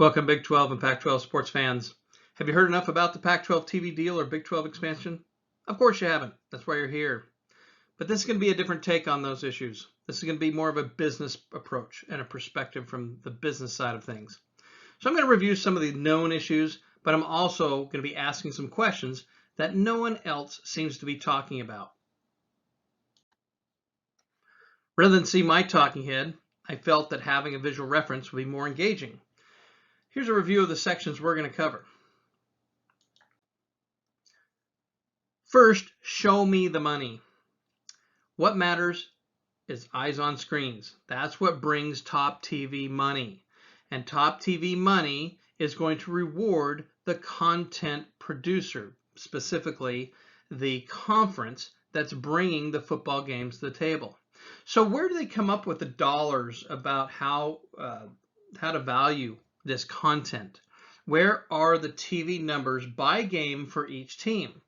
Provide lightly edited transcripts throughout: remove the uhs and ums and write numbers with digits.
Welcome, Big 12 and Pac-12 sports fans. Have you heard enough about the Pac-12 TV deal or Big 12 expansion? Of course you haven't. That's why you're here. But this is going to be a different take on those issues. This is going to be more of a business approach and a perspective from the business side of things. So I'm going to review some of the known issues, but I'm also going to be asking some questions that no one else seems to be talking about. Rather than see my talking head, I felt that having a visual reference would be more engaging. Here's a review of the sections we're going to cover. First, show me the money. What matters is eyes on screens. That's what brings top TV money. And top TV money is going to reward the content producer, specifically the conference that's bringing the football games to the table. So where do they come up with the dollars about how to value this content? Where are the TV numbers by game for each team?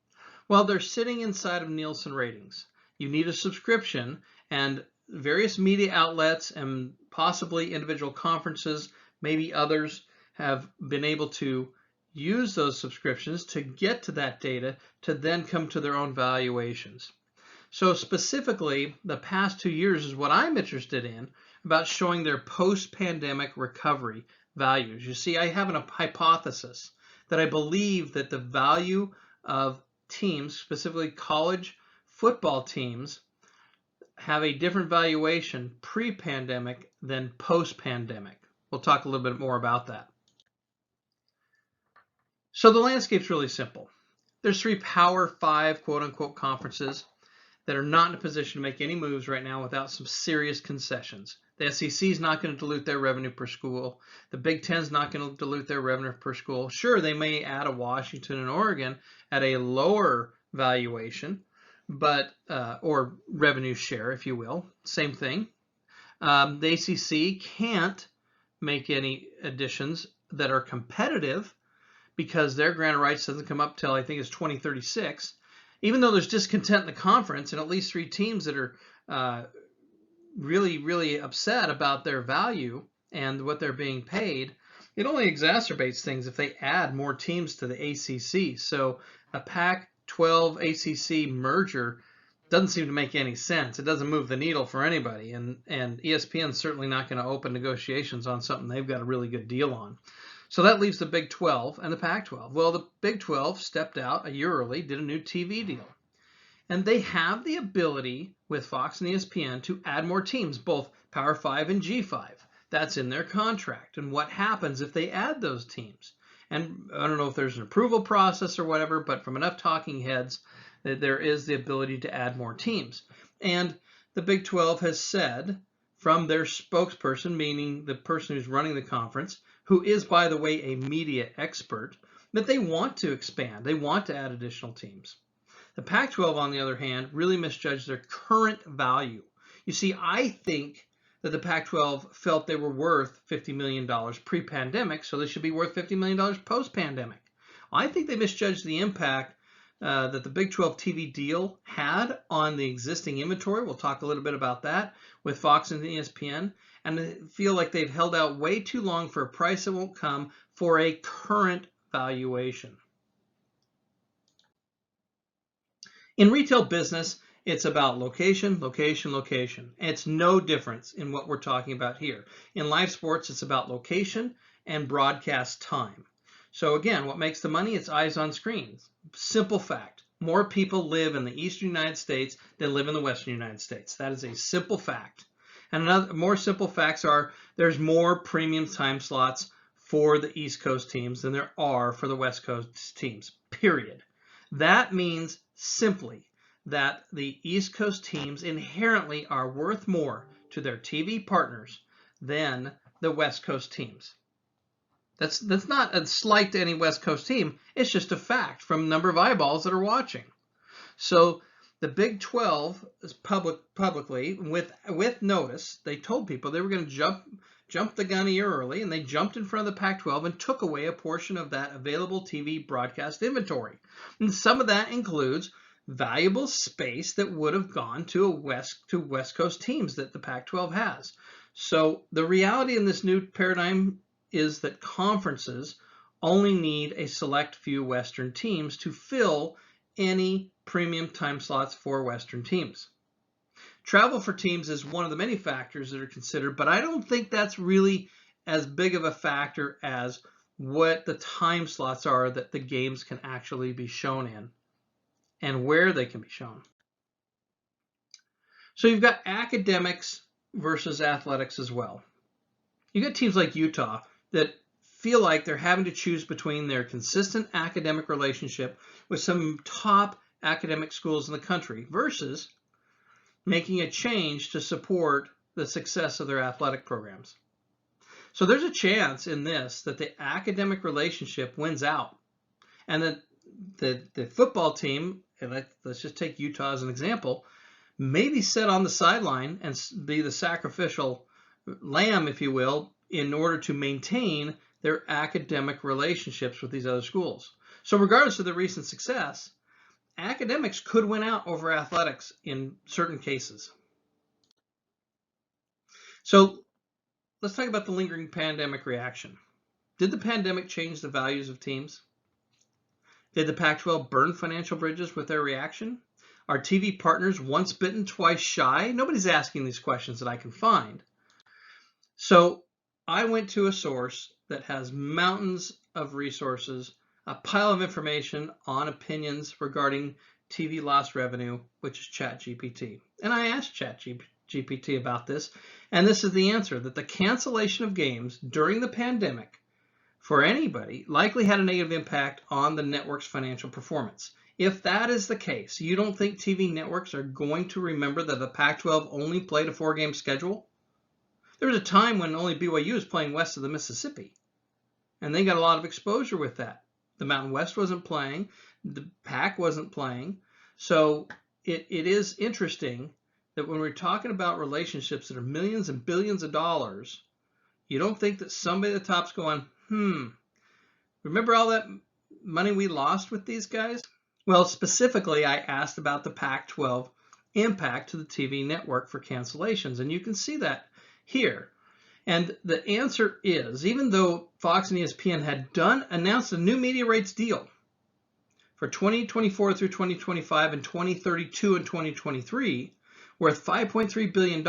Well, they're sitting inside of Nielsen ratings. You need a subscription, and various media outlets and possibly individual conferences, maybe others, have been able to use those subscriptions to get to that data to then come to their own valuations. So specifically, the past 2 years is what I'm interested in about showing their post-pandemic recovery values. You see, I have a hypothesis that I believe that the value of teams, specifically college football teams, have a different valuation pre-pandemic than post-pandemic. We'll talk a little bit more about that. So the landscape's really simple. There's 3 Power 5 quote-unquote conferences that are not in a position to make any moves right now without some serious concessions. The SEC is not going to dilute their revenue per school. The Big Ten is not going to dilute their revenue per school. Sure, they may add a Washington and Oregon at a lower valuation, but or revenue share, if you will. Same thing. The ACC can't make any additions that are competitive because their grant of rights doesn't come up till I think it's 2036. Even though there's discontent in the conference and at least 3 teams that are really upset about their value and what they're being paid, it only exacerbates things if they add more teams to the ACC. So a Pac-12 ACC merger doesn't seem to make any sense. It doesn't move the needle for anybody, and ESPN's certainly not going to open negotiations on something they've got a really good deal on. So that leaves the Big 12 and the Pac-12. Well, the Big 12 stepped out a year early, did a new TV deal. And they have the ability with Fox and ESPN to add more teams, both Power 5 and G5. That's in their contract. And what happens if they add those teams? And I don't know if there's an approval process or whatever, but from enough talking heads, there is the ability to add more teams. And the Big 12 has said from their spokesperson, meaning the person who's running the conference, who is, by the way, a media expert, that they want to expand. They want to add additional teams. The Pac-12, on the other hand, really misjudged their current value. You see, I think that the Pac-12 felt they were worth $50 million pre-pandemic, so they should be worth $50 million post-pandemic. I think they misjudged the impact that the Big 12 TV deal had on the existing inventory. We'll talk a little bit about that with Fox and ESPN. And I feel like they've held out way too long for a price that won't come for a current valuation. In retail business, it's about location, location, location. It's no difference in what we're talking about here. In live sports, it's about location and broadcast time. So again, what makes the money? It's eyes on screens. Simple fact. More people live in the eastern United States than live in the western United States. That is a simple fact. And another more simple facts are there's more premium time slots for the East Coast teams than there are for the West Coast teams, period. That means simply that the East Coast teams inherently are worth more to their TV partners than the West Coast teams. That's not a slight to any West Coast team. It's just a fact from the number of eyeballs that are watching. So the Big 12 is publicly, with notice, they told people they were going to jump the gun a year early, and they jumped in front of the Pac-12 and took away a portion of that available TV broadcast inventory. And some of that includes valuable space that would have gone to West Coast teams that the Pac-12 has. So the reality in this new paradigm is that conferences only need a select few Western teams to fill any premium time slots for Western teams. Travel for teams is one of the many factors that are considered, but I don't think that's really as big of a factor as what the time slots are that the games can actually be shown in and where they can be shown. So you've got academics versus athletics as well. You've got teams like Utah that feel like they're having to choose between their consistent academic relationship with some top academic schools in the country versus making a change to support the success of their athletic programs. So there's a chance in this that the academic relationship wins out, and that the football team, and let's just take Utah as an example, may be set on the sideline and be the sacrificial lamb, if you will, in order to maintain their academic relationships with these other schools. So regardless of the recent success, academics could win out over athletics in certain cases. So let's talk about the lingering pandemic reaction. Did the pandemic change the values of teams? Did the Pac-12 burn financial bridges with their reaction? Are TV partners once bitten, twice shy? Nobody's asking these questions that I can find. So I went to a source that has mountains of resources, a pile of information on opinions regarding TV lost revenue, which is ChatGPT. And I asked ChatGPT about this, and this is the answer, that the cancellation of games during the pandemic for anybody likely had a negative impact on the network's financial performance. If that is the case, you don't think TV networks are going to remember that the Pac-12 only played a 4-game schedule? There was a time when only BYU was playing west of the Mississippi, and they got a lot of exposure with that. The Mountain West wasn't playing, the PAC wasn't playing. So it is interesting that when we're talking about relationships that are millions and billions of dollars, you don't think that somebody at the top's going, remember all that money we lost with these guys? Well, specifically, I asked about the Pac-12 impact to the TV network for cancellations, and you can see that here. And the answer is, even though Fox and ESPN had announced a new media rights deal for 2024 through 2025 and 2032 and 2023, worth $5.3 billion,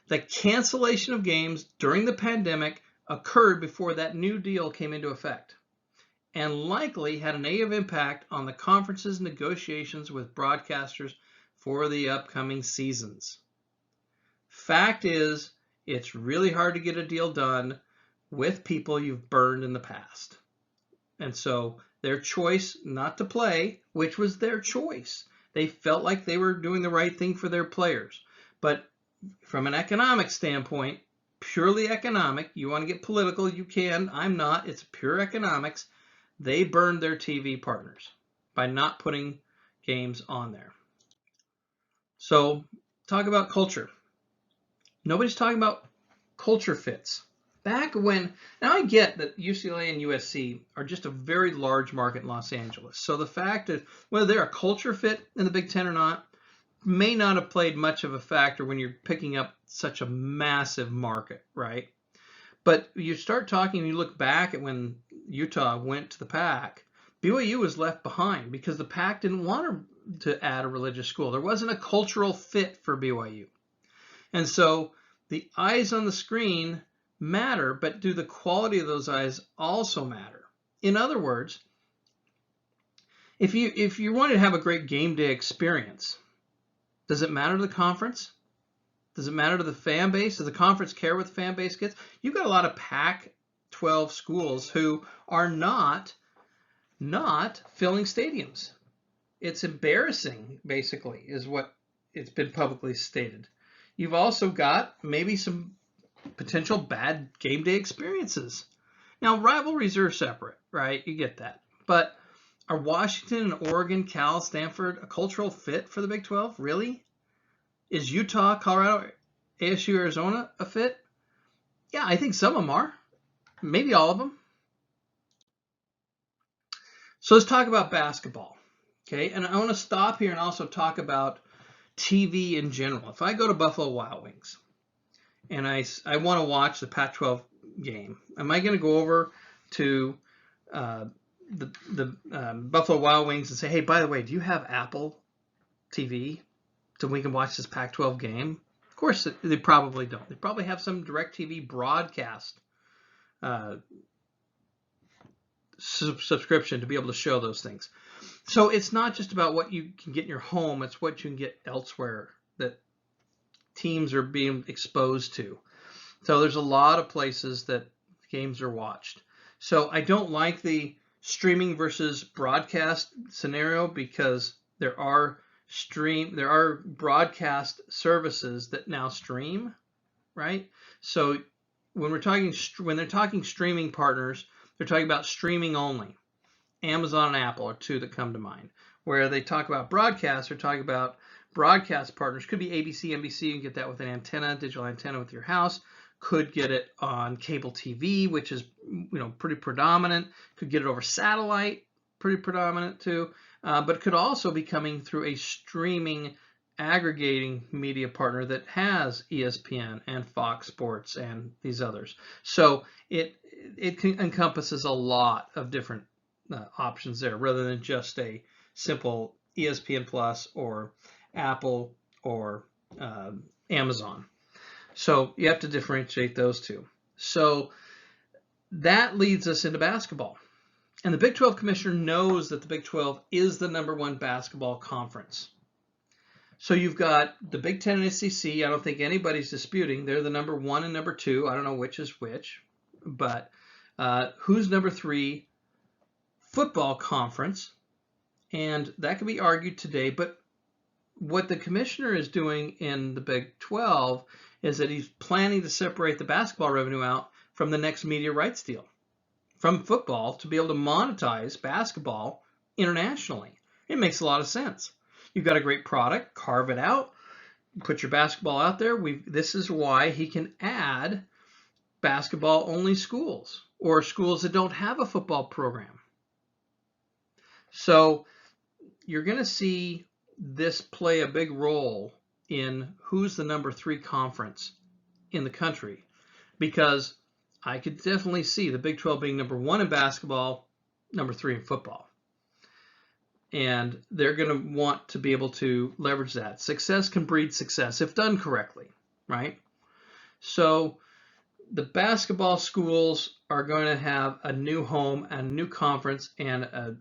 the cancellation of games during the pandemic occurred before that new deal came into effect, and likely had a negative impact on the conference's negotiations with broadcasters for the upcoming seasons. Fact is, it's really hard to get a deal done with people you've burned in the past. And so their choice not to play, which was their choice, they felt like they were doing the right thing for their players. But from an economic standpoint, purely economic, you want to get political, you can, I'm not, it's pure economics. They burned their TV partners by not putting games on there. So talk about culture. Nobody's talking about culture fits. Back when, now I get that UCLA and USC are just a very large market in Los Angeles. So the fact that whether they're a culture fit in the Big Ten or not may not have played much of a factor when you're picking up such a massive market, right? But you start talking, you look back at when Utah went to the PAC, BYU was left behind because the PAC didn't want to add a religious school. There wasn't a cultural fit for BYU. And so the eyes on the screen matter, but do the quality of those eyes also matter? In other words, if you want to have a great game day experience, does it matter to the conference? Does it matter to the fan base? Does the conference care what the fan base gets? You've got a lot of Pac-12 schools who are not filling stadiums. It's embarrassing, basically, is what it's been publicly stated. You've also got maybe some potential bad game day experiences. Now, rivalries are separate, right? You get that. But are Washington and Oregon, Cal, Stanford a cultural fit for the Big 12? Really? Is Utah, Colorado, ASU, Arizona a fit? Yeah, I think some of them are. Maybe all of them. So let's talk about basketball. Okay, and I want to stop here and also talk about TV in general. If I go to Buffalo Wild Wings and I want to watch the Pac-12 game? Am I going to go over to the Buffalo Wild Wings and say, hey, by the way, do you have Apple TV so we can watch this Pac-12 game? Of course, they probably don't. They probably have some DirecTV broadcast subscription to be able to show those things. So it's not just about what you can get in your home, it's what you can get elsewhere that teams are being exposed to. So there's a lot of places that games are watched. So I don't like the streaming versus broadcast scenario, because there are broadcast services that now stream, right? So when they're talking streaming partners, they're talking about streaming only. Amazon and Apple are two that come to mind. Where they talk about broadcast, they're talking about broadcast partners. Could be ABC, NBC. You can get that with an antenna, digital antenna with your house. Could get it on cable TV, which is pretty predominant. Could get it over satellite, pretty predominant too. But it could also be coming through a streaming aggregating media partner that has ESPN and Fox Sports and these others. So it encompasses a lot of different options there, rather than just a simple ESPN Plus or Apple or Amazon. So you have to differentiate those two. So that leads us into basketball. And the Big 12 commissioner knows that the Big 12 is the #1 basketball conference. So you've got the Big Ten and SEC. I don't think anybody's disputing. They're the #1 and #2. I don't know which is which. But who's #3 football conference? And that can be argued today. But what the commissioner is doing in the Big 12 is that he's planning to separate the basketball revenue out from the next media rights deal from football to be able to monetize basketball internationally. It makes a lot of sense. You've got a great product, carve it out, put your basketball out there. This is why he can add basketball only schools or schools that don't have a football program. So you're going to see this play a big role in who's the #3 conference in the country, because I could definitely see the Big 12 being #1 in basketball, #3 in football. And they're going to want to be able to leverage that. Success can breed success if done correctly, right? So the basketball schools are going to have a new home and a new conference and a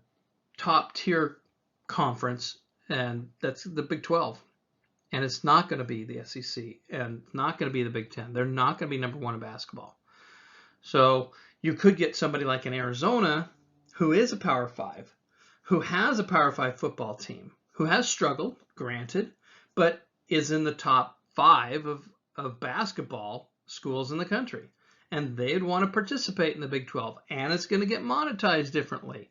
top tier conference, and that's the Big 12. And it's not going to be the SEC and not going to be the Big Ten. They're not going to be #1 in basketball. So you could get somebody like in Arizona, who is a Power 5, who has a Power 5 football team, who has struggled, granted, but is in the top 5 of basketball schools in the country. And they'd want to participate in the Big 12. And it's going to get monetized differently.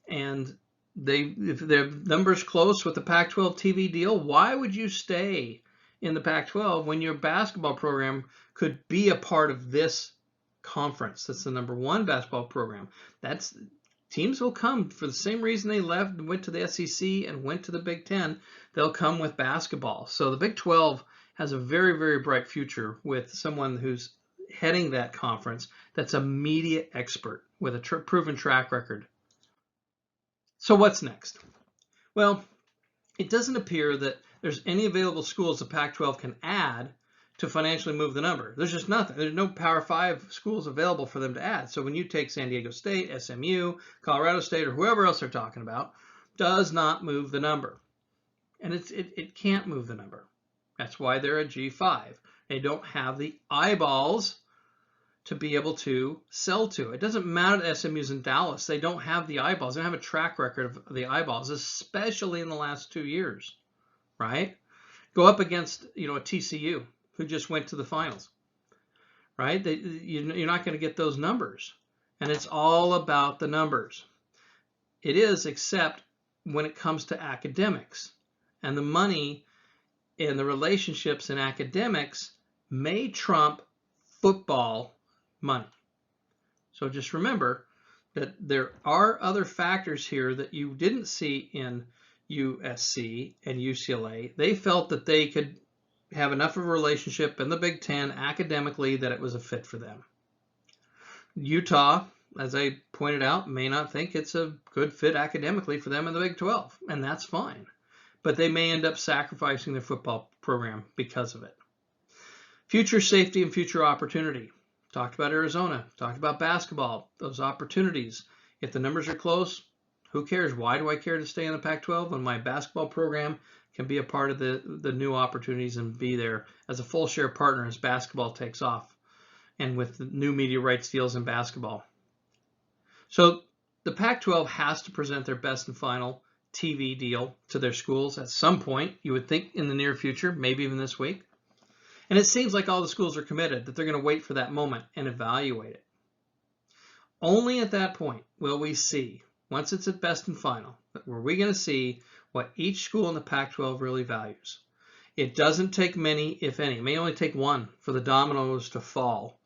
And if their numbers close with the Pac-12 TV deal, why would you stay in the Pac-12 when your basketball program could be a part of this conference? That's the #1 basketball program. Teams will come for the same reason they left and went to the SEC and went to the Big Ten. They'll come with basketball. So the Big 12 has a very, very bright future with someone who's heading that conference that's a media expert with a proven track record. So what's next? Well, it doesn't appear that there's any available schools the Pac-12 can add to financially move the number. There's just nothing. There's no Power 5 schools available for them to add. So when you take San Diego State, SMU, Colorado State, or whoever else they're talking about, does not move the number. And it can't move the number. That's why they're a G5. They don't have the eyeballs to be able to sell to. It doesn't matter that SMU's in Dallas. They don't have the eyeballs. They don't have a track record of the eyeballs, especially in the last 2 years, right? Go up against, a TCU who just went to the finals, right? You're not going to get those numbers. And it's all about the numbers. It is, except when it comes to academics. And the money and the relationships in academics may trump football money. So just remember that there are other factors here that you didn't see in USC and UCLA. They felt that they could have enough of a relationship in the Big Ten academically that it was a fit for them. Utah, as I pointed out, may not think it's a good fit academically for them in the Big 12, and that's fine. But they may end up sacrificing their football program because of it. Future safety and future opportunity. Talked about Arizona, talked about basketball, those opportunities. If the numbers are close, who cares? Why do I care to stay in the Pac-12 when my basketball program can be a part of the new opportunities and be there as a full share partner as basketball takes off and with the new media rights deals in basketball. So the Pac-12 has to present their best and final TV deal to their schools at some point, you would think in the near future, maybe even this week. And it seems like all the schools are committed, that they're going to wait for that moment and evaluate it. Only at that point will we see, once it's at best and final, where we're going to see what each school in the Pac-12 really values. It doesn't take many, if any. It may only take one for the dominoes to fall,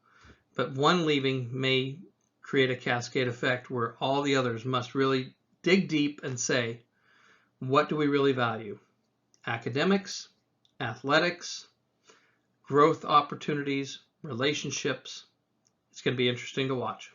but one leaving may create a cascade effect where all the others must really dig deep and say, what do we really value? Academics, athletics, growth opportunities, relationships. It's going to be interesting to watch.